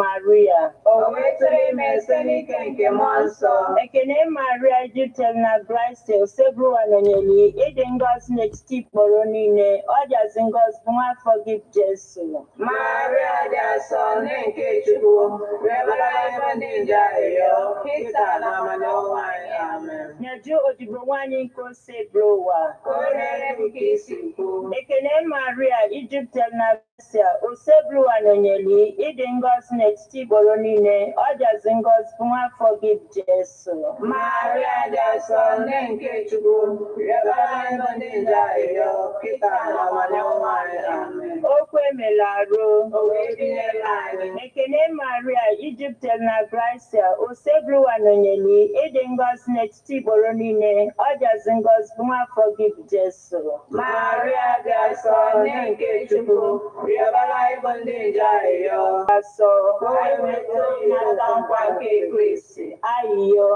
Maria. Owetiri meseni kenke monso. Ekene Maria jitel na Christ osebru anonyeli ide ngozi n'etiti kporo niile ọ jazi ngozi bụ nwafọ gị Jesu. Maria jaso nenke chukwu rebara ebe ndị nje ahịrịọ kịta na amanọnwa anyị amen. Nyaju odibo nwanyị nke osebru ụwa. Korere dịka isi kwu. Ekene Maria ijutel na Gracia osebru anonyeli ide ngozi n'etiti kporo niile ọ jazi ngozi bụ nwafọ gị Jesu. Maria jaso nenke chukwu rebara ebe ndị nje ahịrịọ kịta na amanọnwa anyị amen. Okwu emela arụ. O wee binyere anyị. Ekene Maria ijutel na Gracia osebru anonyeli ịdị ngọzi n'etiti kporo niile ọ jazi ngọzi bụ nwafọ gị bụ Jesu. Maria jaso nenke chukwu rebara ebe ndị nje ahịrịọ Asọ ka anyị nweta ịnata nkwa nke Kristi. ayịyọ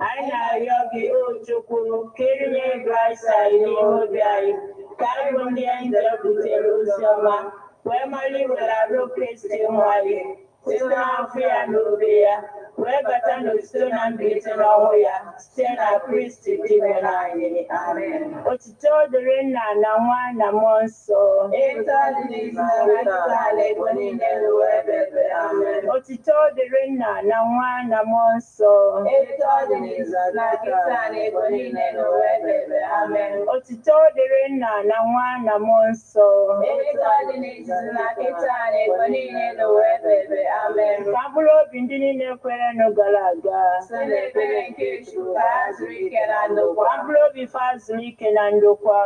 anyị na-arịọ gị o Chukwu kerie Gracia n'ime obi anyị ka anyị bụ ndị anyị butere ozi ọma wee mara iwere arụ Kristi nwa anyị site n'afọ ya na obe ya wee bata n'osito na mbilite n'ọnwụ ya site na Kristi dị mere anyị amen. Otito dịrị Nna na Nwa na Mmụọ Nsọ. Etu ọ dị n'izu na metụta ala ebo niile n'ụwa ebe ebe amen. Otito dịrị Nna na Nwa na Mmụọ Nsọ. Etu ọ dị n'izu na kịta na ebo niile n'ụwa ebe ebe amen. Otito dịrị Nna na Nwa na Mmụọ Nsọ. Etu ọ dị n'izu na kịta na ebo niile n'ụwa ebe ebe amen. Ka mkpụrụ obi ndị niile kwerenụ gara aga Site n'ekpere nke Chukwu ka ha zuru ike na ndokwa. ka mkpụrụ obi fa zuru ike na ndokwa.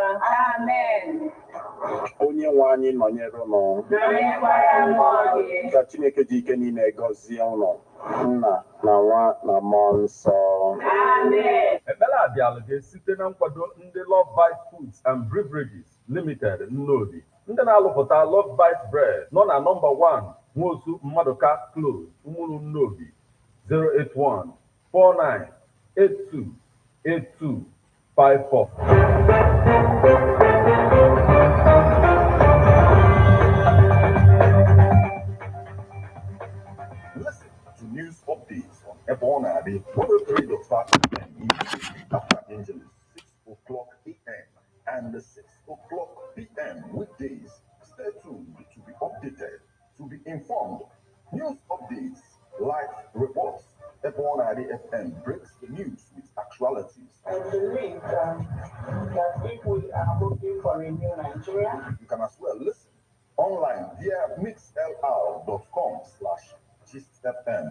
Amen. Onye nwe anyị nọnyere ụnụ. Nọnyekwara mmụọ gị. Ka Chineke dị ike niile gọzie ụnụ, Nna na Nwa na Mmụọ Nsọ. Amen. Ekpere a bịara gị site na nkwado ndị Love Bite Foods and Beverages Limited Nnobi, ndị na-alụpụta Love Bite Bread nọ na nọmba 1 Nwosu Mmaduka Close, Umuru Nnobi, 081 49 82 82 54. Listen to news updates on Ebonadi 103.5 FM after Angeles 6 o'clock a.m. and 6 o'clock p.m. weekdays. Stay tuned to be updated, to be informed. News updates, live reports. Ebonadi FM breaks the news with actualities. I believe that if we are hoping for a new Nigeria, You can as well listen online via mixlr.com/GistFM.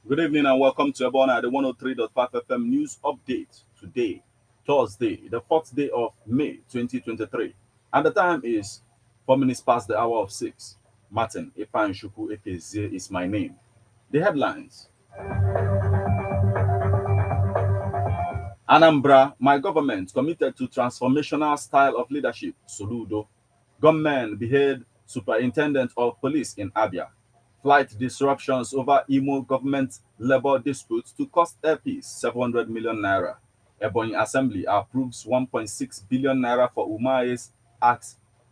Good evening and welcome to Ebona, the 103.5 FM news update today, Thursday, the 4th day of May 2023. And the time is 4 minutes past the hour of 6. Martin Epanshuku Ekezie is my name. The headlines. Anambra, my government committed to transformational style of leadership, Soludo. Gunmen behead superintendent of police in Abia. Flight disruptions over Imo government labor disputes to cost airpeace 700 million naira. Ebonyi Assembly approves 1.6 billion naira for Umaye's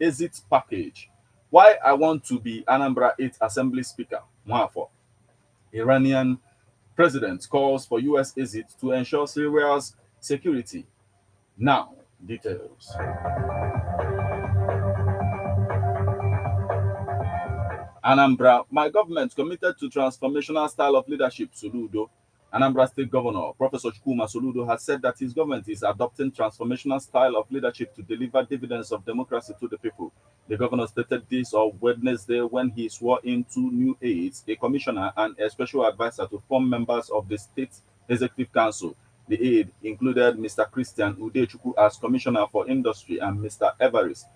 exit package. Why I want to be Anambra 8th Assembly Speaker, Mwafo. Iranian president calls for U.S. exit to ensure Syria's security. Now, details. Anambra, my government committed to transformational style of leadership, Soludo. Anambra State Governor Professor Chukuma Soludo has said that his government is adopting transformational style of leadership to deliver dividends of democracy to the people. The governor stated this on Wednesday when he swore in two new aides, a commissioner and a special advisor to form members of the State Executive Council. The aide included Mr. Christian Udechukwu as Commissioner for Industry and Mr. Everest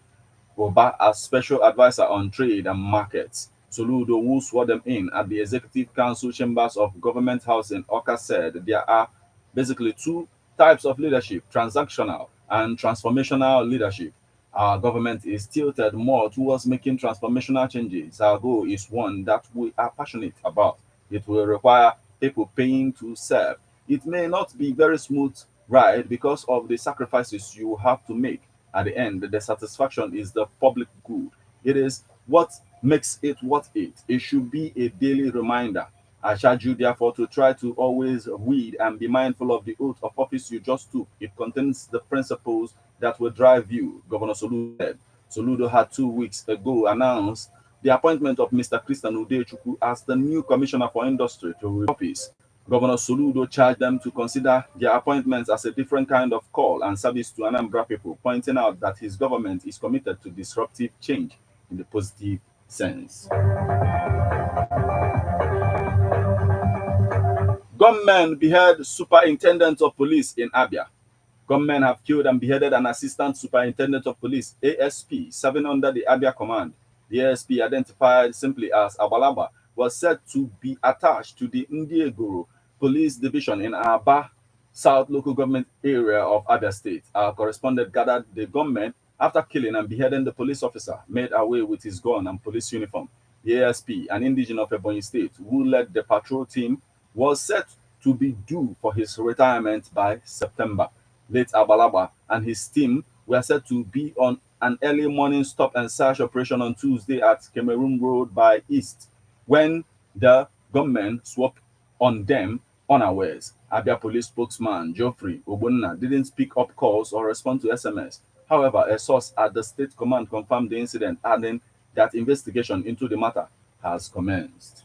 Goba as Special Advisor on Trade and Markets. Soludo, who swore them in at the Executive Council Chambers of Government House in Oka, said there are basically two types of leadership, transactional and transformational leadership. Our government is tilted more towards making transformational changes. Our goal is one that we are passionate about. It will require people paying to serve. It may not be very smooth ride because of the sacrifices you have to make. At the end, the satisfaction is the public good. It is what makes it worth it. It should be a daily reminder. I charge you, therefore, to try to always read and be mindful of the oath of office you just took. It contains the principles that will drive you, Governor Soludo said. Soludo had 2 weeks ago announced the appointment of Mr. Christian Udechukwu as the new Commissioner for Industry to office. Governor Soludo charged them to consider their appointments as a different kind of call and service to Anambra people, pointing out that his government is committed to disruptive change in the positive sense. Gunmen behead superintendent of police in Abia. Gunmen have killed and beheaded an assistant superintendent of police, ASP, serving under the Abia command. The ASP, identified simply as Abalaba, was said to be attached to the Ndiegoro Police Division in Aba South local government area of Abia State. Our correspondent gathered the gunmen after killing and beheading the police officer, made away with his gun and police uniform. The ASP, an indigenous of Ebonyi State, who led the patrol team, was set to be due for his retirement by September. Late Abalaba and his team were said to be on an early morning stop and search operation on Tuesday at Cameroon Road by East when the gunmen swooped on them unawares. Abia Police spokesman Geoffrey Ogbonna didn't pick up calls or respond to SMS. However, a source at the state command confirmed the incident, adding that investigation into the matter has commenced.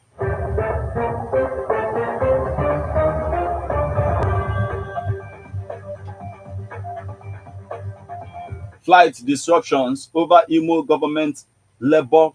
Flight disruptions over Imo government labor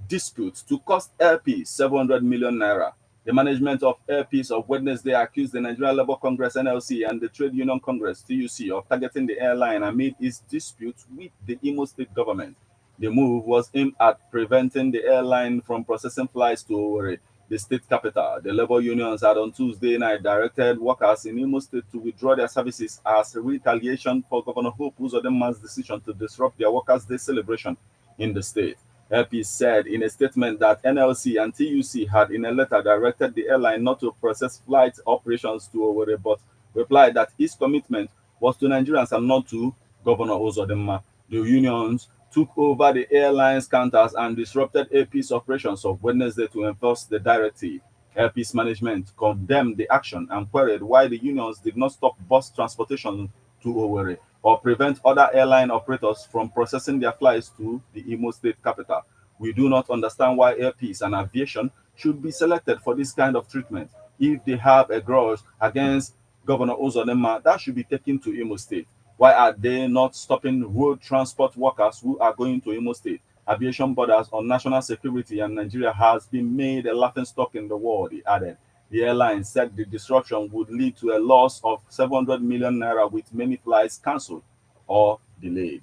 dispute to cost LP 700 million naira. The management of Airpeace of Wednesday accused the Nigerian Labour Congress (NLC) and the Trade Union Congress (TUC) of targeting the airline amid its dispute with the Imo State government. The move was aimed at preventing the airline from processing flights to Owerri, the state capital. The labor unions had on Tuesday night directed workers in Imo State to withdraw their services as retaliation for Governor Hope Uzodinma's decision to disrupt their Workers' Day celebration in the state. LP said in a statement that NLC and TUC had in a letter directed the airline not to process flight operations to Owerri, but replied that its commitment was to Nigerians and not to Governor Uzodinma. The unions took over the airline's counters and disrupted AP's operations of Wednesday to enforce the directive. AP's management condemned the action and queried why the unions did not stop bus transportation to Owerri or prevent other airline operators from processing their flights to the Imo State capital. We do not understand why Airpeace and aviation should be selected for this kind of treatment. If they have a grudge against Governor Uzodinma, that should be taken to Imo State. Why are they not stopping road transport workers who are going to Imo State? Aviation borders on national security and Nigeria has been made a laughingstock in the world, he added. The airline said the disruption would lead to a loss of 700 million naira with many flights cancelled or delayed.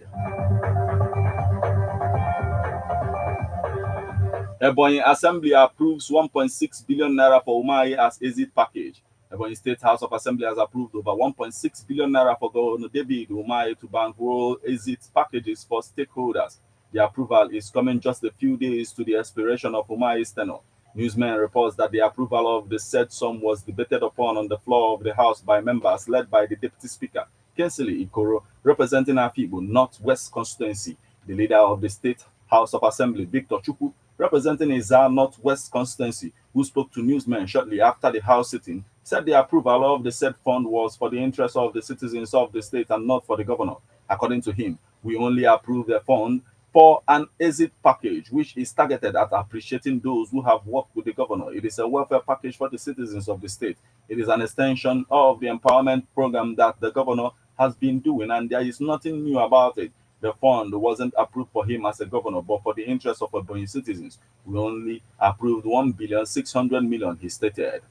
Ebonyi Assembly approves 1.6 billion naira for Umahi as exit package. Ebonyi State House of Assembly has approved over 1.6 billion naira for Governor David Umahi to bankroll exit packages for stakeholders. The approval is coming just a few days to the expiration of Umahi's tenure. Newsman reports that the approval of the said sum was debated upon on the floor of the House by members led by the Deputy Speaker, Kingsley Ikoro, representing Afibo Northwest Constituency. The leader of the State House of Assembly, Victor Chukwu, representing Izar Northwest Constituency, who spoke to newsmen shortly after the House sitting, said the approval of the said fund was for the interest of the citizens of the state and not for the governor. According to him, we only approve the fund for an exit package, which is targeted at appreciating those who have worked with the governor. It is a welfare package for the citizens of the state. It is an extension of the empowerment program that the governor has been doing, and there is nothing new about it. The fund wasn't approved for him as a governor, but for the interest of Ebonyi citizens. We only approved 1,600,000,000, he stated.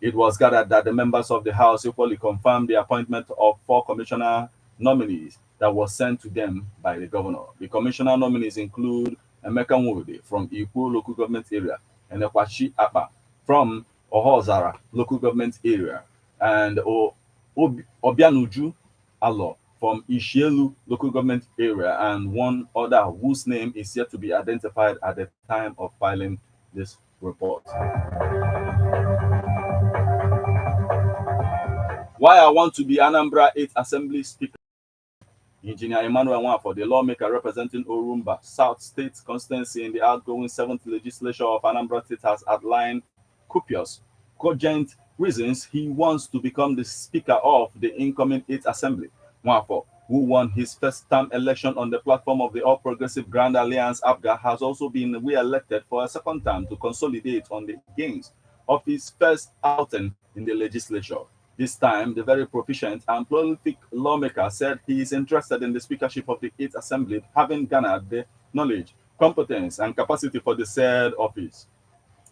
It was gathered that the members of the House equally confirmed the appointment of 4 commissioner nominees that was sent to them by the governor. The commissioner nominees include Emeka Nwode from Ikwo local government area, and Ekwachi Apa from Ohozara local government area, and Obianuju Alo from Ishielu local government area, and one other whose name is yet to be identified at the time of filing this report. Why I want to be Anambra 8th Assembly Speaker. Engineer Emmanuel Nwafo, the lawmaker representing Orumba South State constituency in the outgoing 7th legislature of Anambra State, has outlined copious, cogent reasons he wants to become the Speaker of the incoming 8th Assembly. Nwafo, who won his first term election on the platform of the All Progressive Grand Alliance APGA, has also been re-elected for a second term to consolidate on the gains of his first outing in the legislature. This time, the very proficient and prolific lawmaker said he is interested in the speakership of the 8th Assembly, having garnered the knowledge, competence, and capacity for the said office.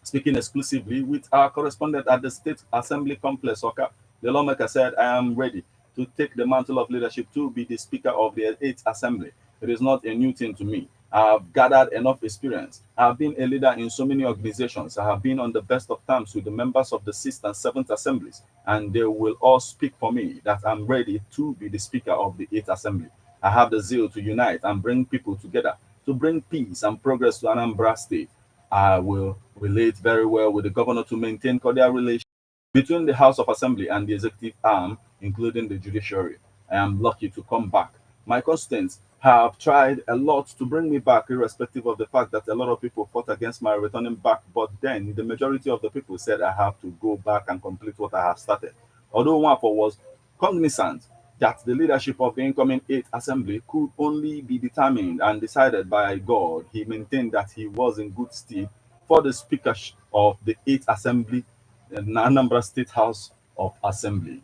Speaking exclusively with our correspondent at the State Assembly Complex, Oka, the lawmaker said, I am ready to take the mantle of leadership to be the Speaker of the 8th Assembly. It is not a new thing to me. I have gathered enough experience. I have been a leader in so many organizations. I have been on the best of terms with the members of the 6th and 7th Assemblies, and they will all speak for me that I'm ready to be the Speaker of the 8th Assembly. I have the zeal to unite and bring people together, to bring peace and progress to Anambra State. I will relate very well with the governor to maintain cordial relations between the House of Assembly and the executive arm, including the judiciary. I am lucky to come back. My constituents have tried a lot to bring me back, irrespective of the fact that a lot of people fought against my returning back. But then the majority of the people said I have to go back and complete what I have started. Although Nwafo was cognizant that the leadership of the incoming 8th Assembly could only be determined and decided by God, he maintained that he was in good stead for the Speaker of the 8th Assembly, the Anambra State House of Assembly.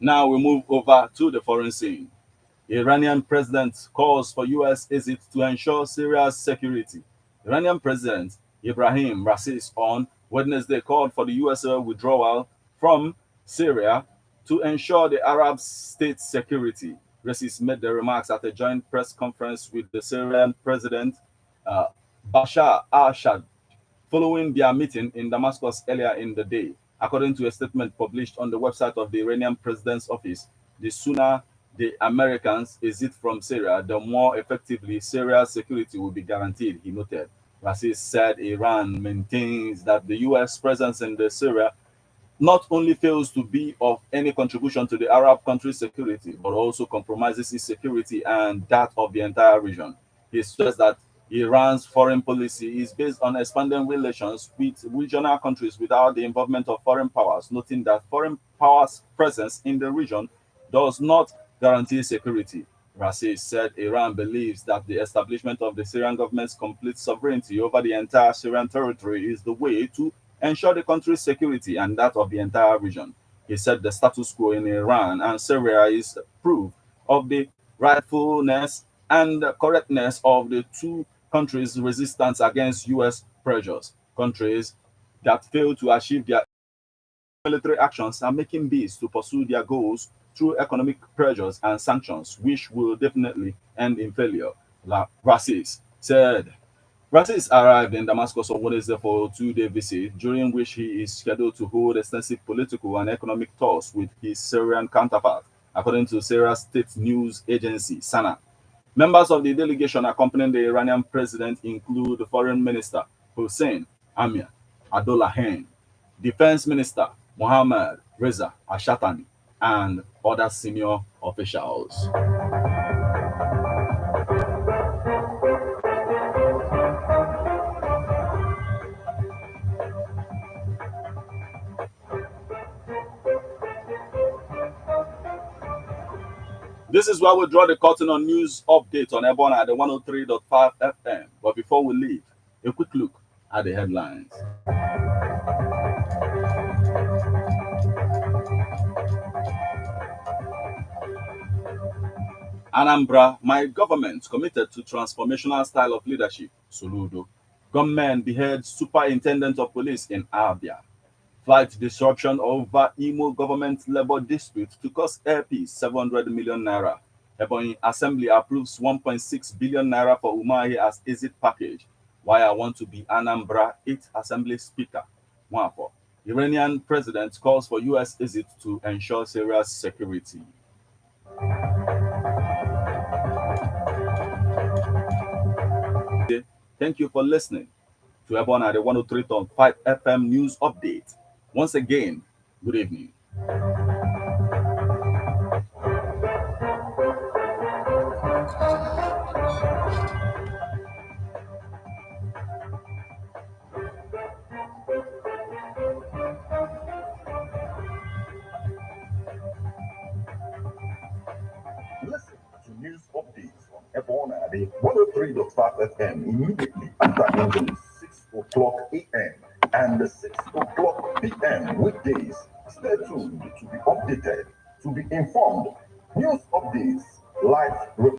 Now we move over to the foreign scene. Iranian president calls for U.S. exit to ensure Syria's security. Iranian President Ibrahim Raisi on Wednesday called for the U.S. withdrawal from Syria to ensure the Arab state's security. Raisi made the remarks at a joint press conference with the Syrian President Bashar al-Assad following their meeting in Damascus earlier in the day. According to a statement published on the website of the Iranian president's office, the sooner the Americans exit from Syria, the more effectively Syria's security will be guaranteed, he noted. Raisi said Iran maintains that the U.S. presence in the Syria not only fails to be of any contribution to the Arab country's security, but also compromises its security and that of the entire region. He stressed that Iran's foreign policy is based on expanding relations with regional countries without the involvement of foreign powers, noting that foreign powers' presence in the region does not guarantee security. Raisi said Iran believes that the establishment of the Syrian government's complete sovereignty over the entire Syrian territory is the way to ensure the country's security and that of the entire region. He said the status quo in Iran and Syria is proof of the rightfulness and correctness of the two countries' resistance against U.S. pressures. Countries that fail to achieve their military actions are making bids to pursue their goals through economic pressures and sanctions, which will definitely end in failure. Raisi said. Raisi arrived in Damascus on Wednesday for a two-day visit, during which he is scheduled to hold extensive political and economic talks with his Syrian counterpart, according to Syria's state news agency, SANA. Members of the delegation accompanying the Iranian president include Foreign Minister Hossein Amir Abdollahian, Defense Minister Mohammad Reza Ashatani, and other senior officials. This is where we draw the curtain on news update on Ebona at the 103.5 FM. But before we leave, a quick look at the headlines. Anambra, my government committed to transformational style of leadership. Soludo. Gunmen behead superintendent of police in Abia. Flight disruption over Imo government labor dispute to cost airpeace 700 million naira. Ebonyi Assembly approves 1.6 billion naira for Umahi as exit package. Why I want to be Anambra 8th Assembly Speaker. Nwafo. Iranian president calls for U.S. exit to ensure Syria's security. Thank you for listening. to Ebona, the 103.5 FM news update. Once again, good evening. Listen to news updates on Ebona, the 103.5 FM immediately after English 6 o'clock a.m. and 6 o'clock p.m. weekdays. Stay tuned to be updated, to be informed. News updates, live